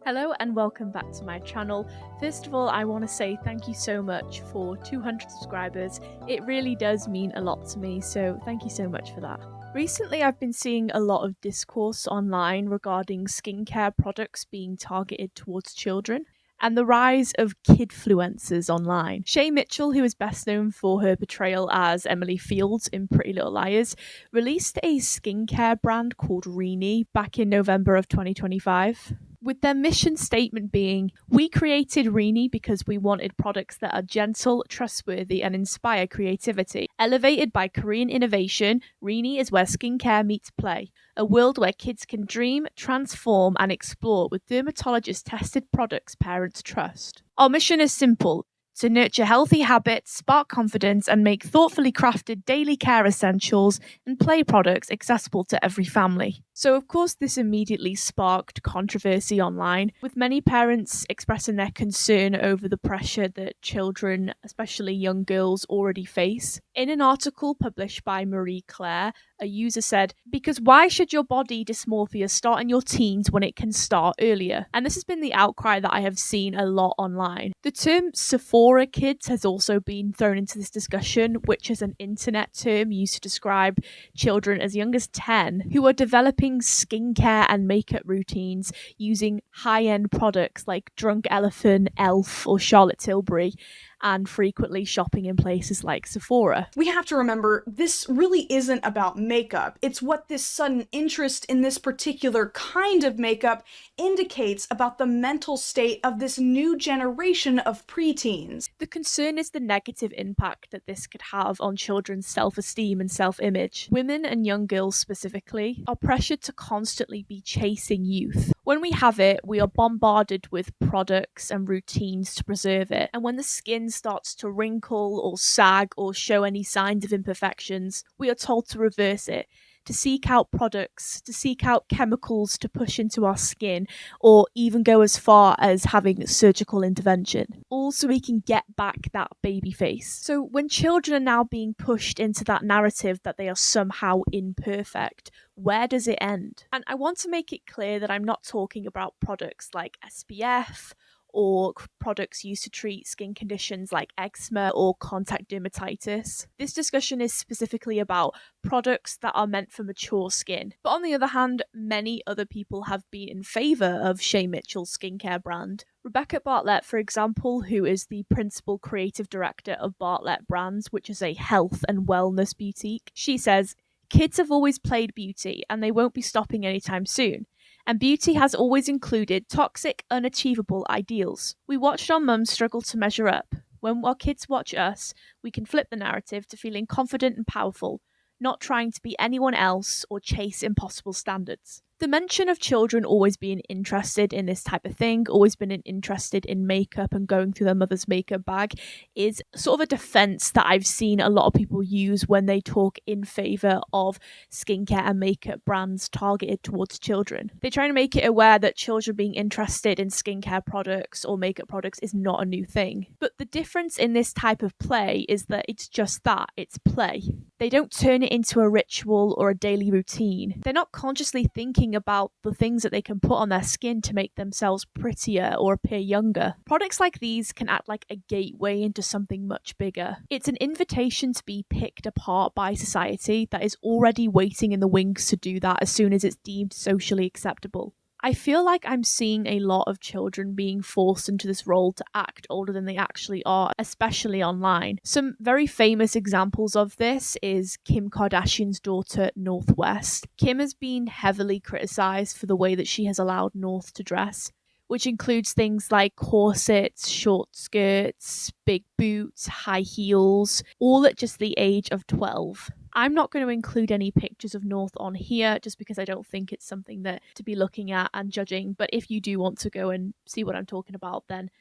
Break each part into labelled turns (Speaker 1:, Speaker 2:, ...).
Speaker 1: Hello and welcome back to my channel. First of all, I want to say thank you so much for 200 subscribers. It really does mean a lot to me, so thank you so much for that. Recently, I've been seeing a lot of discourse online regarding skincare products being targeted towards children and the rise of kidfluencers online. Shay Mitchell, who is best known for her portrayal as Emily Fields in Pretty Little Liars, released a skincare brand called Reenie back in November of 2025. With their mission statement being, "We created Reenie because we wanted products that are gentle, trustworthy, and inspire creativity. Elevated by Korean innovation, Reenie is where skincare meets play. A world where kids can dream, transform, and explore with dermatologist-tested products parents trust. Our mission is simple: to nurture healthy habits, spark confidence, and make thoughtfully crafted daily care essentials and play products accessible to every family." So, of course, this immediately sparked controversy online, with many parents expressing their concern over the pressure that children, especially young girls, already face. In an article published by Marie Claire, a user said, "Because why should your body dysmorphia start in your teens when it can start earlier?" And this has been the outcry that I have seen a lot online. The term Sephora kids has also been thrown into this discussion, which is an internet term used to describe children as young as 10 who are developing skincare and makeup routines using high-end products like Drunk Elephant, Elf, or Charlotte Tilbury, and frequently shopping in places like Sephora.
Speaker 2: We have to remember, this really isn't about makeup. It's what this sudden interest in this particular kind of makeup indicates about the mental state of this new generation of preteens.
Speaker 1: The concern is the negative impact that this could have on children's self-esteem and self-image. Women and young girls specifically are pressured to constantly be chasing youth. When we have it, we are bombarded with products and routines to preserve it. And when the skin starts to wrinkle or sag or show any signs of imperfections, we are told to reverse it, to seek out products, to seek out chemicals to push into our skin, or even go as far as having surgical intervention, all so we can get back that baby face. So when children are now being pushed into that narrative that they are somehow imperfect, where does it end? And I want to make it clear that I'm not talking about products like SPF or products used to treat skin conditions like eczema or contact dermatitis. This discussion is specifically about products that are meant for mature skin. But on the other hand, many other people have been in favour of Shay Mitchell's skincare brand. Rebecca Bartlett, for example, who is the principal creative director of Bartlett Brands, which is a health and wellness boutique, she says, "Kids have always played beauty, and they won't be stopping anytime soon. And beauty has always included toxic, unachievable ideals. We watched our mums struggle to measure up. When our kids watch us, we can flip the narrative to feeling confident and powerful, not trying to be anyone else or chase impossible standards." The mention of children always being interested in this type of thing, always been interested in makeup and going through their mother's makeup bag, is sort of a defense that I've seen a lot of people use when they talk in favor of skincare and makeup brands targeted towards children. They try to make it aware that children being interested in skincare products or makeup products is not a new thing. But the difference in this type of play is that it's just that, it's play. They don't turn it into a ritual or a daily routine. They're not consciously thinking about the things that they can put on their skin to make themselves prettier or appear younger. Products like these can act like a gateway into something much bigger. It's an invitation to be picked apart by society that is already waiting in the wings to do that as soon as it's deemed socially acceptable. I feel like I'm seeing a lot of children being forced into this role to act older than they actually are, especially online. Some very famous examples of this is Kim Kardashian's daughter, Northwest. Kim has been heavily criticized for the way that she has allowed North to dress, which includes things like corsets, short skirts, big boots, high heels, all at just the age of 12. I'm not going to include any pictures of North on here just because I don't think it's something that to be looking at and judging, but if you do want to go and see what I'm talking about, then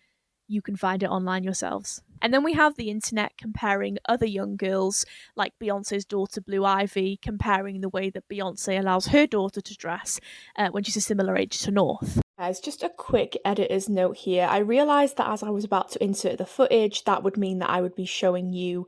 Speaker 1: you can find it online yourselves. And then we have the internet comparing other young girls, like Beyonce's daughter Blue Ivy, comparing the way that Beyonce allows her daughter to dress when she's a similar age to North. Guys, just a quick editor's note here. I realised that as I was about to insert the footage, that would mean that I would be showing you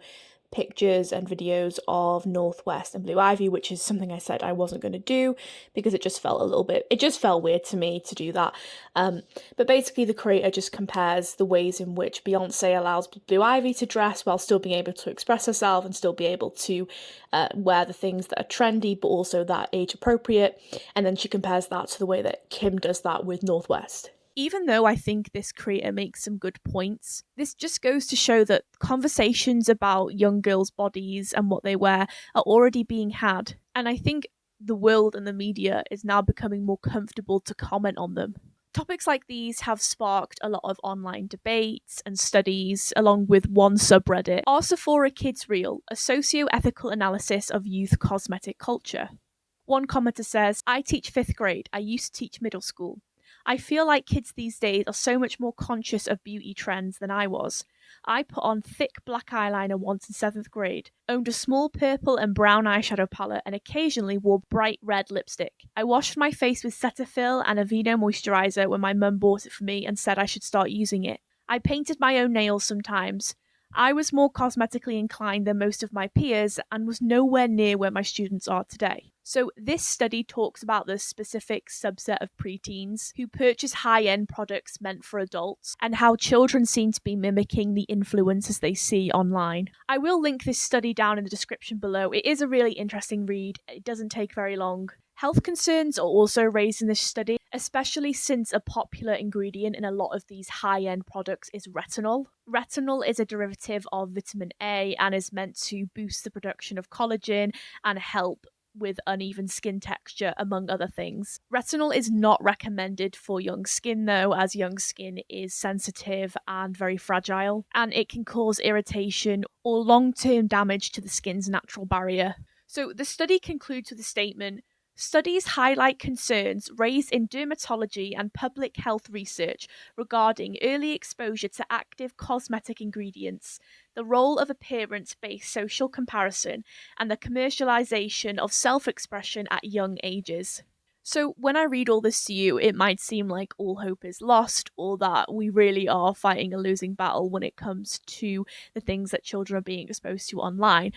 Speaker 1: pictures and videos of Northwest and Blue Ivy, which is something I said I wasn't going to do because it just felt weird to me to do that. But basically the creator just compares the ways in which Beyonce allows Blue Ivy to dress while still being able to express herself and still be able to wear the things that are trendy but also that age appropriate, and then she compares that to the way that Kim does that with Northwest. Even though I think this creator makes some good points, this just goes to show that conversations about young girls' bodies and what they wear are already being had. And I think the world and the media is now becoming more comfortable to comment on them. Topics like these have sparked a lot of online debates and studies, along with one subreddit, Are Sephora Kids Real? A socio-ethical analysis of youth cosmetic culture. One commenter says, I teach 5th grade. I used to teach middle school. I feel like kids these days are so much more conscious of beauty trends than I was. I put on thick black eyeliner once in 7th grade, owned a small purple and brown eyeshadow palette, and occasionally wore bright red lipstick. I washed my face with Cetaphil and Aveeno moisturiser when my mum bought it for me and said I should start using it. I painted my own nails sometimes. I was more cosmetically inclined than most of my peers and was nowhere near where my students are today. So this study talks about the specific subset of preteens who purchase high-end products meant for adults and how children seem to be mimicking the influences they see online. I will link this study down in the description below. It is a really interesting read. It doesn't take very long. Health concerns are also raised in this study, especially since a popular ingredient in a lot of these high-end products is retinol. Retinol is a derivative of vitamin A and is meant to boost the production of collagen and help with uneven skin texture, among other things. Retinol is not recommended for young skin though, as young skin is sensitive and very fragile, and it can cause irritation or long-term damage to the skin's natural barrier. So the study concludes with a statement, studies highlight concerns raised in dermatology and public health research regarding early exposure to active cosmetic ingredients, the role of appearance-based social comparison, and the commercialization of self-expression at young ages. So when I read all this to you, it might seem like all hope is lost or that we really are fighting a losing battle when it comes to the things that children are being exposed to online.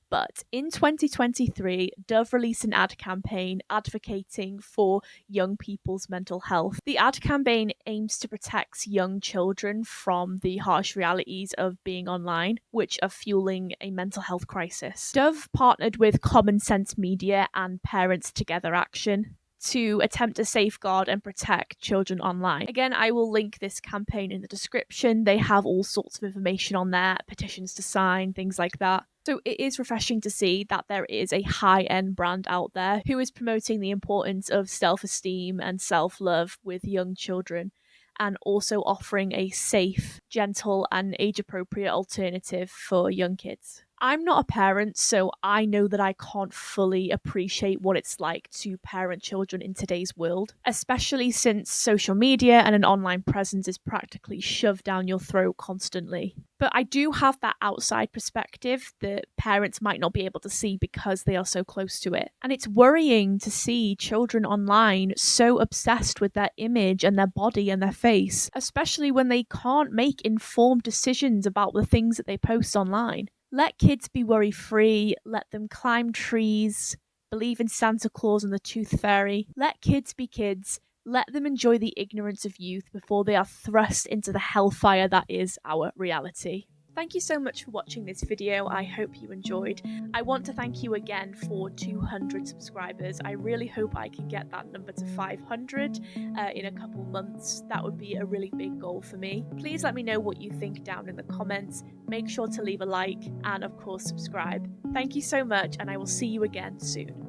Speaker 1: But in 2023, Dove released an ad campaign advocating for young people's mental health. The ad campaign aims to protect young children from the harsh realities of being online, which are fueling a mental health crisis. Dove partnered with Common Sense Media and Parents Together Action to attempt to safeguard and protect children online. Again, I will link this campaign in the description. They have all sorts of information on there, petitions to sign, things like that. So it is refreshing to see that there is a high-end brand out there who is promoting the importance of self-esteem and self-love with young children, and also offering a safe, gentle, and age-appropriate alternative for young kids. I'm not a parent, so I know that I can't fully appreciate what it's like to parent children in today's world, especially since social media and an online presence is practically shoved down your throat constantly. But I do have that outside perspective that parents might not be able to see because they are so close to it. And it's worrying to see children online so obsessed with their image and their body and their face, especially when they can't make informed decisions about the things that they post online. Let kids be worry-free, let them climb trees, believe in Santa Claus and the Tooth Fairy. Let kids be kids. Let them enjoy the ignorance of youth before they are thrust into the hellfire that is our reality. Thank you so much for watching this video. I hope you enjoyed. I want to thank you again for 200 subscribers. I really hope I can get that number to 500 in a couple months. That would be a really big goal for me. Please let me know what you think down in the comments. Make sure to leave a like and of course subscribe. Thank you so much, and I will see you again soon.